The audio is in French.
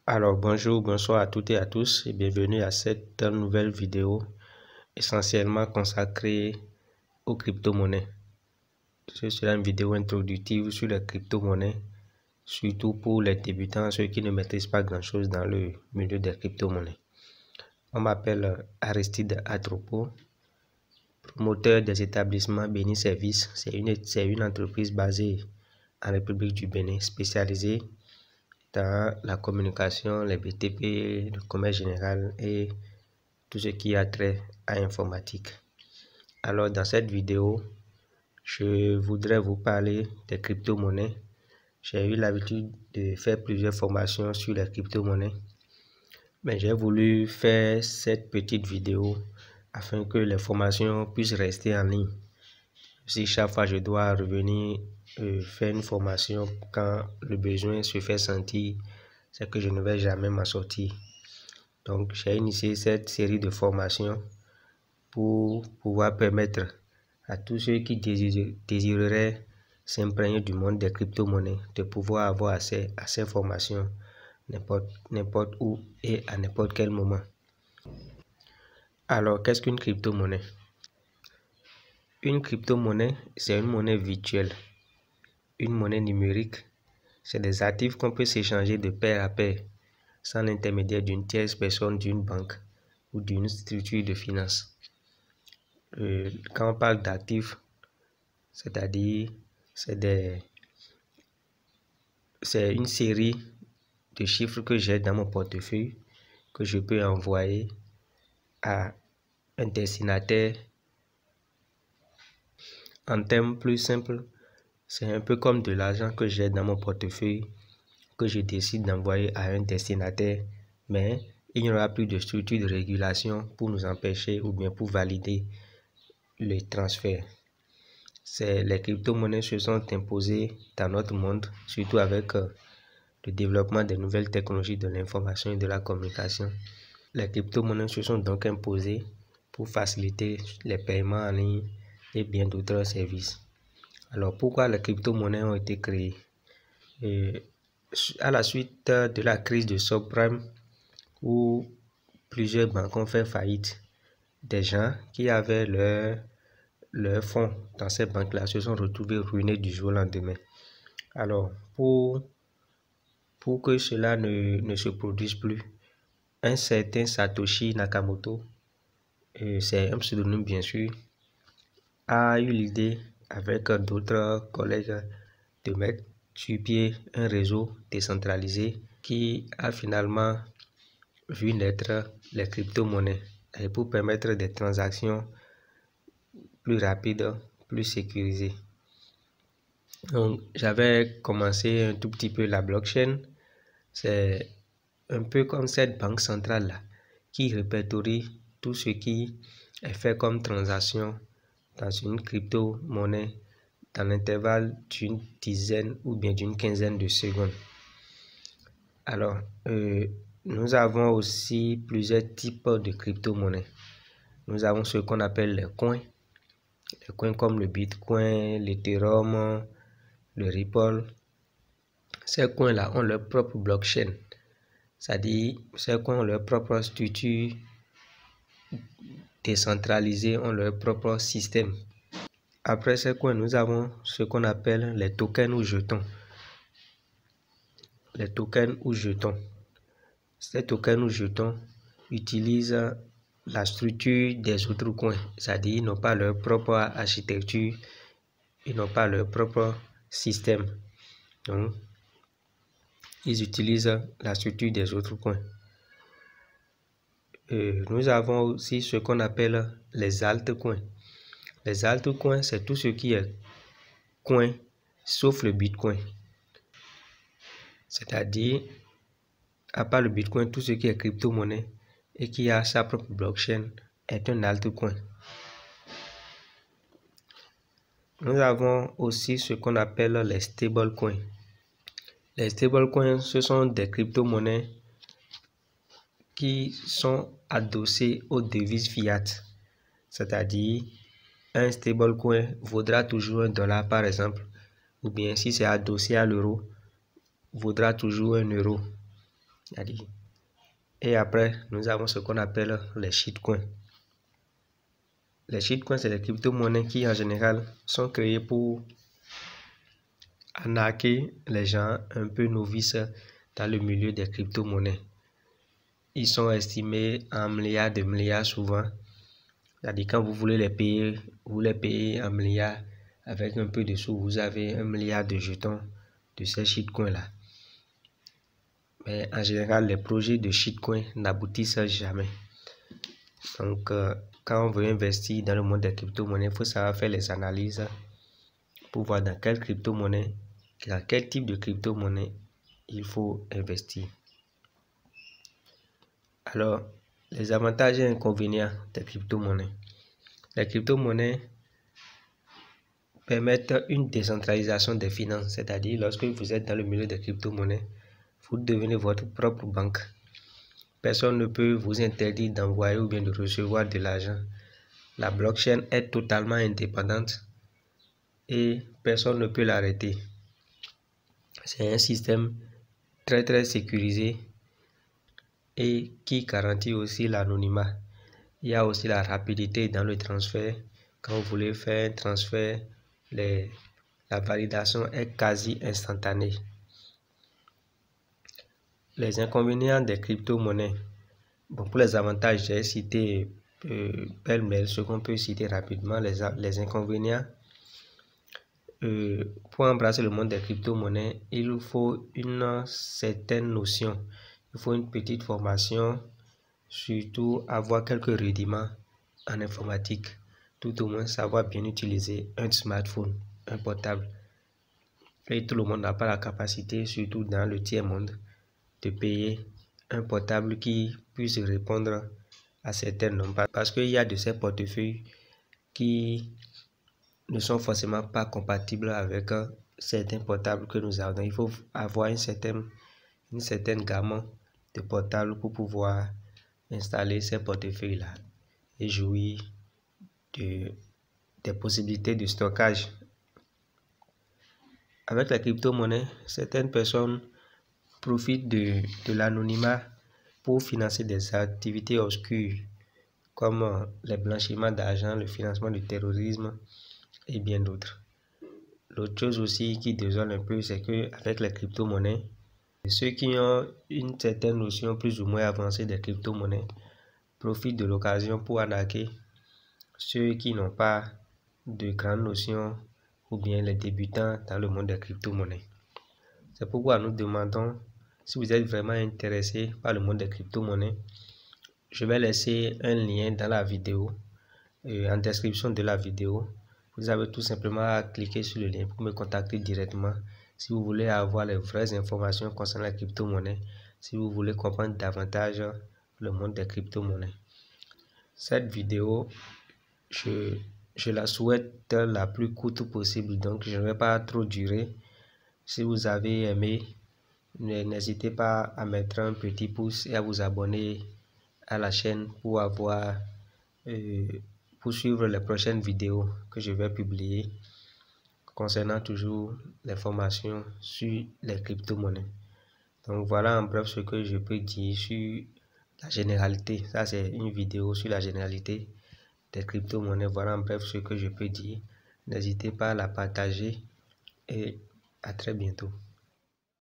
Alors bonjour, bonsoir à toutes et à tous et bienvenue à cette nouvelle vidéo essentiellement consacrée aux crypto-monnaies. Ce sera une vidéo introductive sur les crypto-monnaies, surtout pour les débutants, ceux qui ne maîtrisent pas grand-chose dans le milieu des crypto-monnaies. On m'appelle Aristide Atropo, promoteur des établissements Bénin Service. C'est une entreprise basée en République du Bénin, spécialisée dans la communication, les BTP, le commerce général et tout ce qui a trait à l'informatique. Alors dans cette vidéo, je voudrais vous parler des crypto-monnaies. J'ai eu l'habitude de faire plusieurs formations sur les crypto-monnaies, mais j'ai voulu faire cette petite vidéo afin que les formations puissent rester en ligne. Si chaque fois je dois revenir faire une formation quand le besoin se fait sentir, c'est que je ne vais jamais m'en sortir. Donc j'ai initié cette série de formations pour pouvoir permettre à tous ceux qui désireraient s'imprégner du monde des crypto-monnaies de pouvoir avoir accès à ces formations n'importe où et à n'importe quel moment. Alors, qu'est-ce qu'une crypto-monnaie? Une crypto-monnaie, c'est une monnaie virtuelle, une monnaie numérique. C'est des actifs qu'on peut s'échanger de pair à pair sans l'intermédiaire d'une tierce personne, d'une banque ou d'une structure de finance. Quand on parle d'actifs, c'est-à-dire c'est une série de chiffres que j'ai dans mon portefeuille que je peux envoyer à un destinataire. En termes plus simples, c'est un peu comme de l'argent que j'ai dans mon portefeuille que je décide d'envoyer à un destinataire, mais il n'y aura plus de structure de régulation pour nous empêcher ou bien pour valider le transfert. Les crypto-monnaies se sont imposées dans notre monde, surtout avec le développement des nouvelles technologies de l'information et de la communication. Les crypto-monnaies se sont donc imposées pour faciliter les paiements en ligne et bien d'autres services. Alors pourquoi les crypto-monnaies ont été créées? À la suite de la crise de subprime où plusieurs banques ont fait faillite, des gens qui avaient leurs fonds dans ces banques-là se sont retrouvés ruinés du jour au lendemain. Alors, pour que cela ne se produise plus, un certain Satoshi Nakamoto, c'est un pseudonyme bien sûr, a eu l'idée avec d'autres collègues de mettre sur pied un réseau décentralisé qui a finalement vu naître les crypto-monnaies et pour permettre des transactions plus rapides, plus sécurisées. Donc, j'avais commencé un tout petit peu la blockchain. C'est un peu comme cette banque centrale-là qui répertorie tout ce qui est fait comme transaction dans une crypto-monnaie dans l'intervalle d'une dizaine ou bien d'une quinzaine de secondes. Alors, nous avons aussi plusieurs types de crypto-monnaies. Nous avons ce qu'on appelle les coins comme le Bitcoin, l'Ethereum, le Ripple. Ces coins-là ont leur propre blockchain, c'est-à-dire ces coins ont leur propre structure décentralisée, ont leur propre système. Après ces coins, nous avons ce qu'on appelle les tokens ou jetons. Les tokens ou jetons. Ces tokens ou jetons utilisent la structure des autres coins, c'est-à-dire ils n'ont pas leur propre architecture, ils n'ont pas leur propre système. Donc, ils utilisent la structure des autres coins. Nous avons aussi ce qu'on appelle les altcoins. Les altcoins, c'est tout ce qui est coin sauf le Bitcoin. C'est-à-dire, à part le Bitcoin, tout ce qui est crypto-monnaie et qui a sa propre blockchain est un altcoin. Nous avons aussi ce qu'on appelle les stablecoins. Les stablecoins, ce sont des crypto-monnaies qui sont adossées aux devises fiat. C'est-à-dire, un stablecoin vaudra toujours $1 par exemple, ou bien si c'est adossé à l'euro, vaudra toujours €1. Et après, nous avons ce qu'on appelle les shitcoins. Les shitcoins, c'est des crypto-monnaies qui, en général, sont créées pour arnaquer les gens un peu novices dans le milieu des crypto-monnaies. Ils sont estimés en milliards de milliards souvent. C'est-à-dire quand vous voulez les payer, vous les payez en milliards. Avec un peu de sous, vous avez 1 milliard de jetons de ces shitcoins-là. Mais en général, les projets de shitcoins n'aboutissent jamais. Donc, quand on veut investir dans le monde des crypto-monnaies, il faut savoir faire les analyses pour voir dans quelle crypto-monnaie, dans quel type de crypto-monnaie il faut investir. Alors, les avantages et inconvénients des crypto-monnaies. Les crypto-monnaies permettent une décentralisation des finances, c'est-à-dire lorsque vous êtes dans le milieu des crypto-monnaies, vous devenez votre propre banque. Personne ne peut vous interdire d'envoyer ou bien de recevoir de l'argent. La blockchain est totalement indépendante et personne ne peut l'arrêter. C'est un système très sécurisé et qui garantit aussi l'anonymat. Il y a aussi la rapidité dans le transfert. Quand vous voulez faire un transfert, la validation est quasi instantanée. Les inconvénients des crypto-monnaies. Bon, pour les avantages, j'ai cité pêle-mêle ce qu'on peut citer rapidement. Les inconvénients. Pour embrasser le monde des crypto-monnaies, il faut une certaine notion. Il faut une petite formation, surtout avoir quelques rudiments en informatique. Tout au moins savoir bien utiliser un smartphone, un portable. Et tout le monde n'a pas la capacité, surtout dans le tiers-monde, de payer un portable qui puisse répondre à certains nombres. Parce qu'il y a de ces portefeuilles qui ne sont forcément pas compatibles avec certains portables que nous avons. Il faut avoir une certaine gamme de portables pour pouvoir installer ces portefeuilles-là et jouir des possibilités de stockage. Avec la crypto-monnaie, certaines personnes profitent de l'anonymat pour financer des activités obscures comme les blanchiments d'argent, le financement du terrorisme et bien d'autres. L'autre chose aussi qui désole un peu, c'est qu'avec les crypto-monnaies, ceux qui ont une certaine notion plus ou moins avancée des crypto-monnaies profitent de l'occasion pour arnaquer ceux qui n'ont pas de grandes notions ou bien les débutants dans le monde des crypto-monnaies. C'est pourquoi nous demandons, si vous êtes vraiment intéressé par le monde des crypto-monnaies, je vais laisser un lien dans la vidéo, en description de la vidéo. Vous avez tout simplement à cliquer sur le lien pour me contacter directement si vous voulez avoir les vraies informations concernant la crypto-monnaie, si vous voulez comprendre davantage le monde des crypto-monnaies. Cette vidéo, je la souhaite la plus courte possible, donc je ne vais pas trop durer. Si vous avez aimé, n'hésitez pas à mettre un petit pouce et à vous abonner à la chaîne pour suivre les prochaines vidéos que je vais publier concernant toujours les formations sur les crypto-monnaies. Donc voilà en bref ce que je peux dire sur la généralité. Ça, c'est une vidéo sur la généralité des crypto-monnaies. Voilà en bref ce que je peux dire. N'hésitez pas à la partager et à très bientôt.